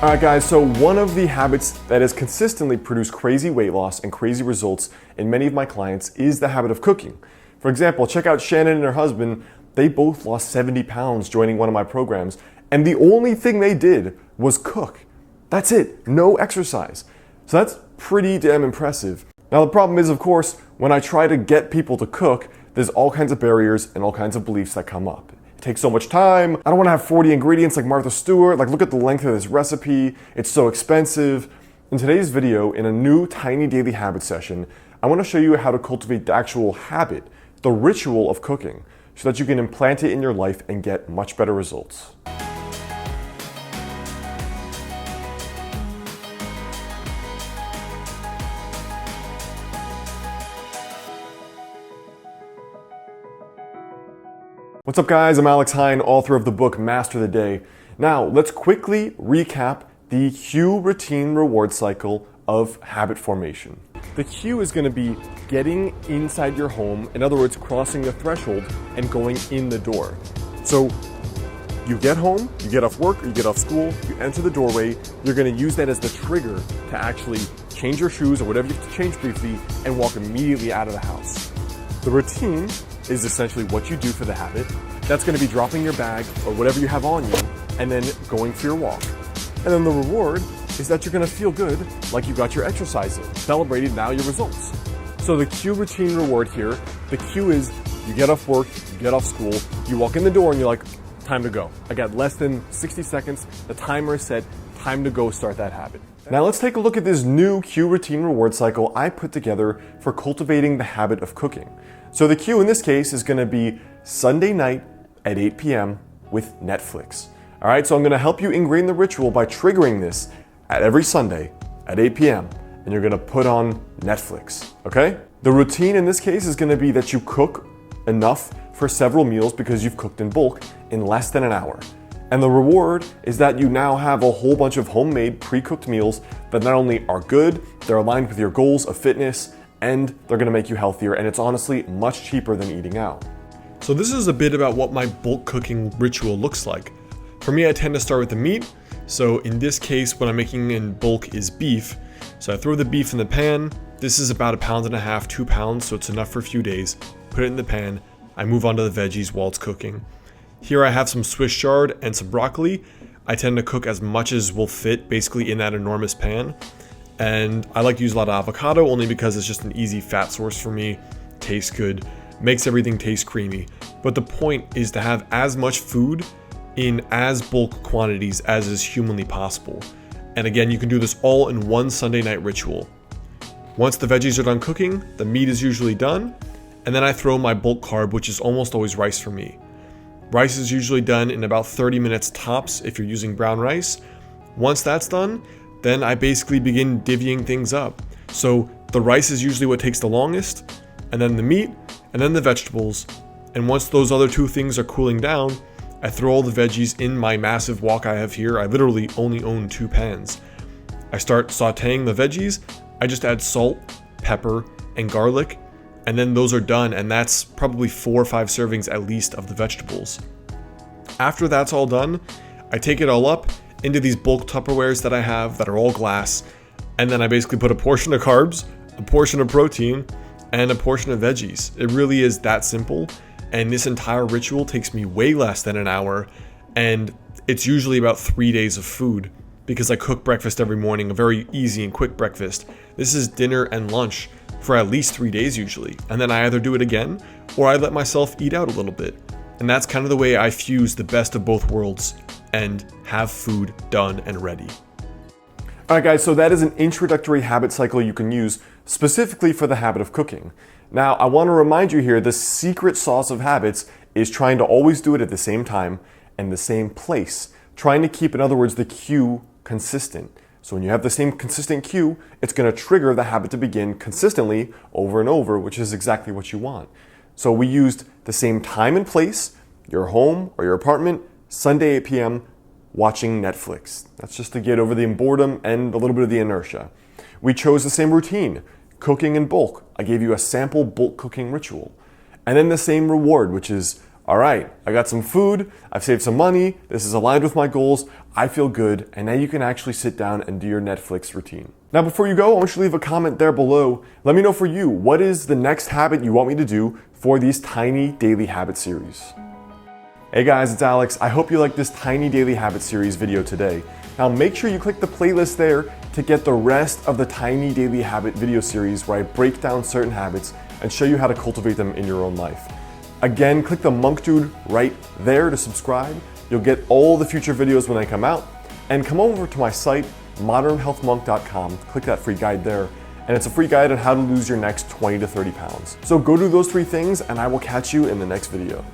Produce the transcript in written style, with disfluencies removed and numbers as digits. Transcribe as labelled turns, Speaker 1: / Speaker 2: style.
Speaker 1: All right, guys, so one of the habits that has consistently produced crazy weight loss and crazy results in many of my clients is the habit of cooking. For example, check out Shannon and her husband. They both lost 70 pounds joining one of my programs, and the only thing they did was cook. That's it, no exercise. So that's pretty damn impressive. Now, the problem is, of course, when I try to get people to cook, there's all kinds of barriers and all kinds of beliefs that come up. It takes so much time. I don't want to have 40 ingredients like Martha Stewart. Like, look at the length of this recipe. It's so expensive. In today's video, in a new tiny daily habit session, I want to show you how to cultivate the actual habit, the ritual of cooking, so that you can implant it in your life and get much better results. What's up, guys? I'm Alex Hine, author of the book Master the Day. Now, let's quickly recap the cue routine reward cycle of habit formation. The cue is going to be getting inside your home, in other words, crossing the threshold and going in the door. So you get home, you get off work, or you get off school, you enter the doorway, you're going to use that as the trigger to actually change your shoes or whatever you have to change briefly and walk immediately out of the house. The routine is essentially what you do for the habit. That's going to be dropping your bag or whatever you have on you and then going for your walk. And then the reward is that you're going to feel good like you got your exercise in, celebrated now your results. So the cue routine reward here, the cue is you get off work, you get off school, you walk in the door and you're like, time to go. I got less than 60 seconds, the timer is set, time to go start that habit. Now let's take a look at this new cue routine reward cycle I put together for cultivating the habit of cooking. So the cue in this case is going to be Sunday night at 8 p.m. with Netflix. All right, so I'm going to help you ingrain the ritual by triggering this at every Sunday at 8 p.m. and you're going to put on Netflix, okay? The routine in this case is going to be that you cook enough for several meals because you've cooked in bulk in less than an hour. And the reward is that you now have a whole bunch of homemade pre-cooked meals that not only are good, they're aligned with your goals of fitness, and they're gonna make you healthier, and it's honestly much cheaper than eating out. So this is a bit about what my bulk cooking ritual looks like. For me, I tend to start with the meat. So in this case, what I'm making in bulk is beef. So I throw the beef in the pan. This is about 1.5 pounds, 2 pounds, so it's enough for a few days. Put it in the pan. I move on to the veggies while it's cooking. Here I have some Swiss chard and some broccoli. I tend to cook as much as will fit basically in that enormous pan. And I like to use a lot of avocado only because it's just an easy fat source for me. Tastes good, makes everything taste creamy. But the point is to have as much food in as bulk quantities as is humanly possible. And again, you can do this all in one Sunday night ritual. Once the veggies are done cooking, the meat is usually done, and then I throw my bulk carb, which is almost always rice for me. Rice is usually done in about 30 minutes tops if you're using brown rice. Once that's done, then I basically begin divvying things up. So the rice is usually what takes the longest, and then the meat, and then the vegetables. And once those other two things are cooling down, I throw all the veggies in my massive wok I have here. I literally only own 2 pans. I start sauteing the veggies. I just add salt, pepper, and garlic, and then those are done, and that's probably 4 or 5 servings at least of the vegetables. After that's all done, I take it all up into these bulk Tupperwares that I have that are all glass, and then I basically put a portion of carbs, a portion of protein, and a portion of veggies. It really is that simple, and this entire ritual takes me way less than an hour, and it's usually about 3 days of food because I cook breakfast every morning, a very easy and quick breakfast. This is dinner and lunch for at least 3 days usually, and then I either do it again or I let myself eat out a little bit. And that's kind of the way I fuse the best of both worlds and have food done and ready. All right, guys, so that is an introductory habit cycle you can use specifically for the habit of cooking. Now, I want to remind you here, the secret sauce of habits is trying to always do it at the same time and the same place, trying to keep, in other words, the cue consistent. So when you have the same consistent cue, it's going to trigger the habit to begin consistently over and over, which is exactly what you want. So we used the same time and place, your home or your apartment, Sunday 8 p.m., watching Netflix. That's just to get over the boredom and a little bit of the inertia. We chose the same routine, cooking in bulk. I gave you a sample bulk cooking ritual. And then the same reward, which is all right, I got some food, I've saved some money, this is aligned with my goals, I feel good, and now you can actually sit down and do your Netflix routine. Now, before you go, I want you to leave a comment there below. Let me know for you, what is the next habit you want me to do for these tiny daily habit series? Hey guys, it's Alex. I hope you liked this tiny daily habit series video today. Now make sure you click the playlist there to get the rest of the tiny daily habit video series where I break down certain habits and show you how to cultivate them in your own life. Again, click the monk dude right there to subscribe. You'll get all the future videos when they come out. And come over to my site, modernhealthmonk.com. Click that free guide there. And it's a free guide on how to lose your next 20 to 30 pounds. So go do those 3 things and I will catch you in the next video.